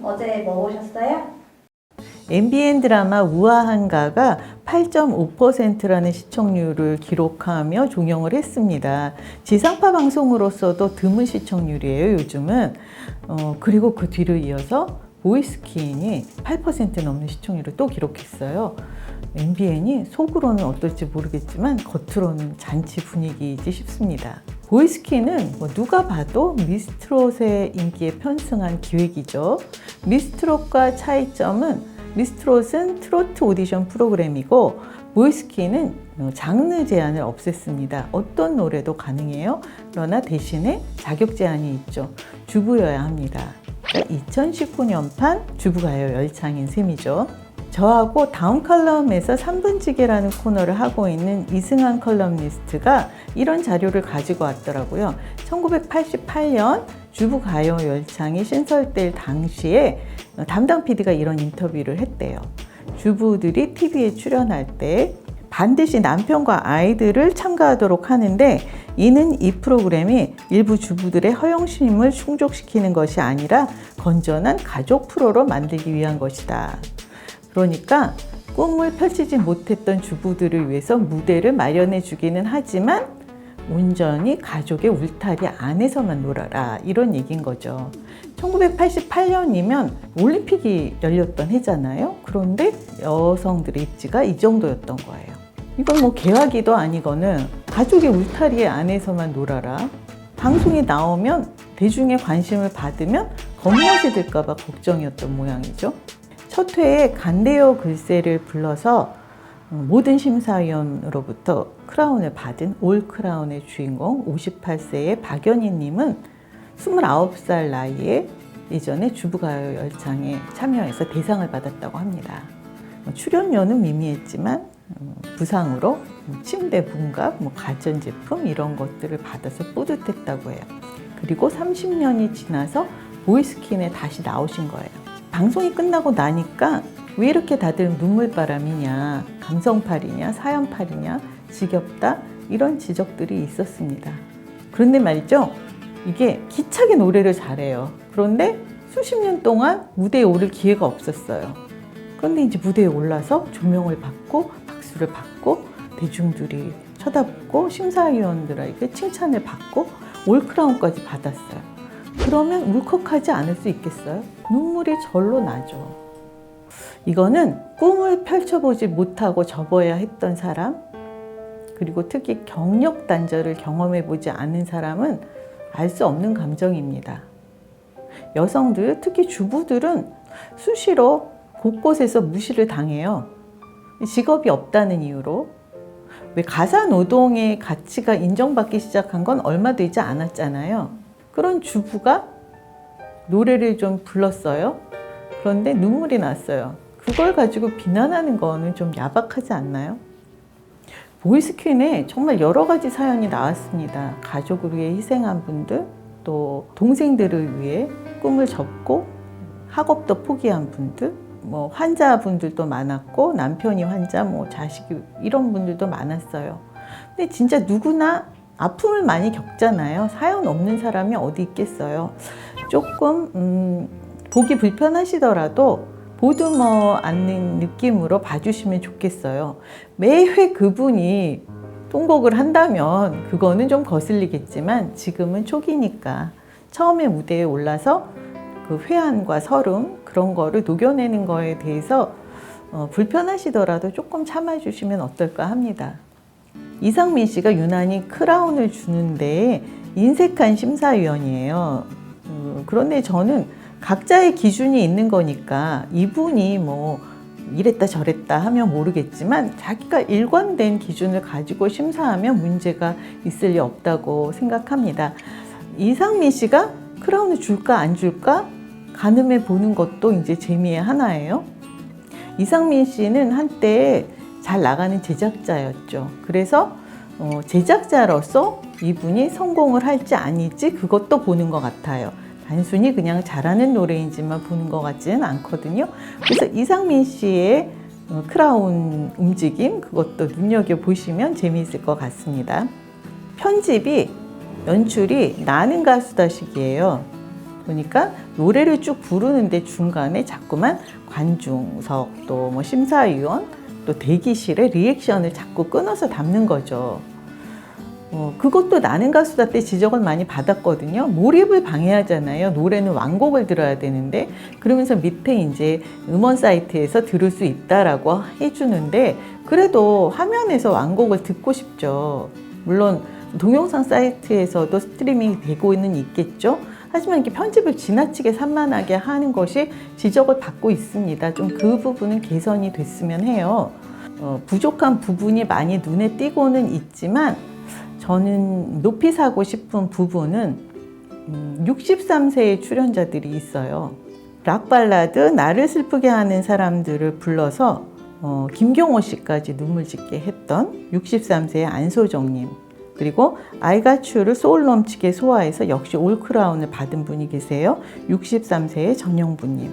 어제 뭐 보셨어요? MBN 드라마 우아한가가 8.5%라는 시청률을 기록하며 종영을 했습니다. 지상파 방송으로서도 드문 시청률이에요, 요즘은. 그리고 그 뒤를 이어서 보이스킨이 8% 넘는 시청률을 또 기록했어요. MBN이 속으로는 어떨지 모르겠지만 겉으로는 잔치 분위기이지 싶습니다. 보이스킨은 누가 봐도 미스트롯의 인기에 편승한 기획이죠. 미스트롯과 차이점은 미스트롯은 트로트 오디션 프로그램이고 보이스킨은 장르 제한을 없앴습니다. 어떤 노래도 가능해요. 그러나 대신에 자격 제한이 있죠. 주부여야 합니다. 2019년판 주부가요 열창인 셈이죠. 저하고 다음 컬럼에서 3분지게라는 코너를 하고 있는 이승환 컬럼니스트가 이런 자료를 가지고 왔더라고요. 1988년 주부가요 열창이 신설될 당시에 담당 PD가 이런 인터뷰를 했대요. 주부들이 TV에 출연할 때 반드시 남편과 아이들을 참가하도록 하는데 이는 이 프로그램이 일부 주부들의 허영심을 충족시키는 것이 아니라 건전한 가족 프로로 만들기 위한 것이다. 그러니까 꿈을 펼치지 못했던 주부들을 위해서 무대를 마련해 주기는 하지만 온전히 가족의 울타리 안에서만 놀아라, 이런 얘기인 거죠. 1988년이면 올림픽이 열렸던 해잖아요. 그런데 여성들의 입지가 이 정도였던 거예요. 이건 개화기도 아니거는 가족의 울타리 안에서만 놀아라. 방송에 나오면 대중의 관심을 받으면 겉멋이 들까 봐 걱정이었던 모양이죠. 첫 회에 간대요 글쎄를 불러서 모든 심사위원으로부터 크라운을 받은 올 크라운의 주인공 58세의 박연희 님은 29살 나이에 예전에 주부가요 열창에 참여해서 대상을 받았다고 합니다. 출연료는 미미했지만 부상으로 침대 분갑, 가전제품 이런 것들을 받아서 뿌듯했다고 해요. 그리고 30년이 지나서 보이스킨에 다시 나오신 거예요. 방송이 끝나고 나니까 왜 이렇게 다들 눈물바람이냐, 감성팔이냐, 사연팔이냐, 지겹다 이런 지적들이 있었습니다. 그런데 말이죠, 이게 기차게 노래를 잘해요. 그런데 수십 년 동안 무대에 오를 기회가 없었어요. 그런데 이제 무대에 올라서 조명을 받고 박수를 받고 대중들이 쳐다보고 심사위원들에게 칭찬을 받고 올크라운까지 받았어요. 그러면 울컥하지 않을 수 있겠어요? 눈물이 절로 나죠. 이거는 꿈을 펼쳐보지 못하고 접어야 했던 사람, 그리고 특히 경력 단절을 경험해보지 않은 사람은 알 수 없는 감정입니다. 여성들, 특히 주부들은 수시로 곳곳에서 무시를 당해요. 직업이 없다는 이유로. 왜 가사 노동의 가치가 인정받기 시작한 건 얼마 되지 않았잖아요. 그런 주부가 노래를 좀 불렀어요. 그런데 눈물이 났어요. 그걸 가지고 비난하는 거는 좀 야박하지 않나요? 보이스퀸에 정말 여러 가지 사연이 나왔습니다. 가족을 위해 희생한 분들, 또 동생들을 위해 꿈을 접고 학업도 포기한 분들, 환자분들도 많았고 남편이 환자, 자식이 이런 분들도 많았어요. 근데 진짜 누구나 아픔을 많이 겪잖아요. 사연 없는 사람이 어디 있겠어요. 조금 보기 불편하시더라도 보듬어 안는 느낌으로 봐주시면 좋겠어요. 매회 그분이 통곡을 한다면 그거는 좀 거슬리겠지만 지금은 초기니까 처음에 무대에 올라서 그 회한과 서름 그런 거를 녹여내는 거에 대해서 불편하시더라도 조금 참아주시면 어떨까 합니다. 이상민 씨가 유난히 크라운을 주는데 인색한 심사위원이에요. 그런데 저는 각자의 기준이 있는 거니까 이분이 이랬다 저랬다 하면 모르겠지만 자기가 일관된 기준을 가지고 심사하면 문제가 있을 리 없다고 생각합니다. 이상민 씨가 크라운을 줄까 안 줄까 가늠해 보는 것도 이제 재미의 하나예요. 이상민 씨는 한때 잘 나가는 제작자였죠. 그래서 제작자로서 이분이 성공을 할지 아닐지 그것도 보는 것 같아요. 단순히 그냥 잘하는 노래인지만 보는 것 같지는 않거든요. 그래서 이상민 씨의 크라운 움직임 그것도 눈여겨보시면 재미있을 것 같습니다. 편집이 연출이 나는 가수다식이에요. 보니까 노래를 쭉 부르는데 중간에 자꾸만 관중석 또 뭐 심사위원 또 대기실에 리액션을 자꾸 끊어서 담는 거죠. 그것도 나는 가수다 때 지적을 많이 받았거든요. 몰입을 방해하잖아요. 노래는 완곡을 들어야 되는데 그러면서 밑에 이제 음원 사이트에서 들을 수 있다라고 해주는데 그래도 화면에서 완곡을 듣고 싶죠. 물론 동영상 사이트에서도 스트리밍이 되고는 있겠죠. 하지만 이렇게 편집을 지나치게 산만하게 하는 것이 지적을 받고 있습니다. 좀 그 부분은 개선이 됐으면 해요. 부족한 부분이 많이 눈에 띄고는 있지만 저는 높이 사고 싶은 부분은 63세의 출연자들이 있어요. 락 발라드 나를 슬프게 하는 사람들을 불러서 김경호 씨까지 눈물 짓게 했던 63세의 안소정님, 그리고 아이가츄를 소울 넘치게 소화해서 역시 올크라운을 받은 분이 계세요. 63세의 전영부님.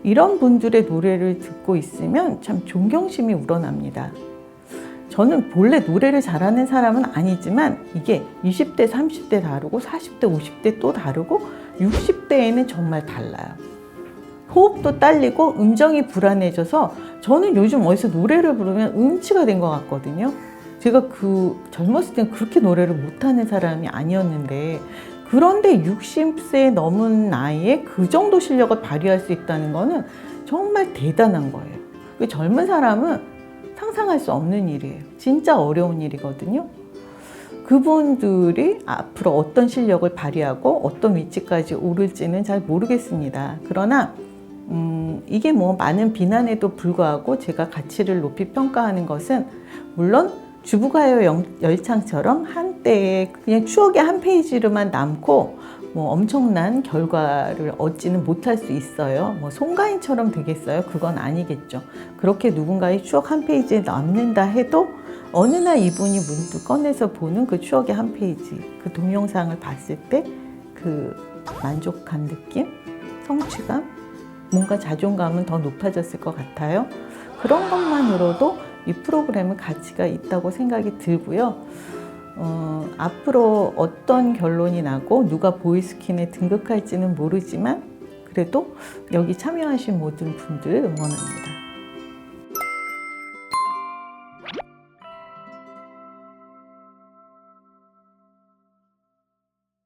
이런 분들의 노래를 듣고 있으면 참 존경심이 우러납니다. 저는 본래 노래를 잘하는 사람은 아니지만 이게 20대, 30대 다르고 40대, 50대 또 다르고 60대에는 정말 달라요. 호흡도 딸리고 음정이 불안해져서 저는 요즘 어디서 노래를 부르면 음치가 된 것 같거든요. 제가 젊었을 땐 그렇게 노래를 못하는 사람이 아니었는데 그런데 60세 넘은 나이에 그 정도 실력을 발휘할 수 있다는 거는 정말 대단한 거예요. 젊은 사람은 상상할 수 없는 일이에요. 진짜 어려운 일이거든요. 그분들이 앞으로 어떤 실력을 발휘하고 어떤 위치까지 오를지는 잘 모르겠습니다. 그러나 이게 뭐 많은 비난에도 불구하고 제가 가치를 높이 평가하는 것은 물론 주부가요 열창처럼 한때의 그냥 추억의 한 페이지로만 남고 뭐 엄청난 결과를 얻지는 못할 수 있어요. 뭐 송가인처럼 되겠어요? 그건 아니겠죠. 그렇게 누군가의 추억 한 페이지에 남는다 해도 어느 날 이분이 문득 꺼내서 보는 그 추억의 한 페이지, 그 동영상을 봤을 때 그 만족한 느낌, 성취감, 뭔가 자존감은 더 높아졌을 것 같아요. 그런 것만으로도 이 프로그램은 가치가 있다고 생각이 들고요. 앞으로 어떤 결론이 나고 누가 보이스킨에 등극할지는 모르지만 그래도 여기 참여하신 모든 분들 응원합니다.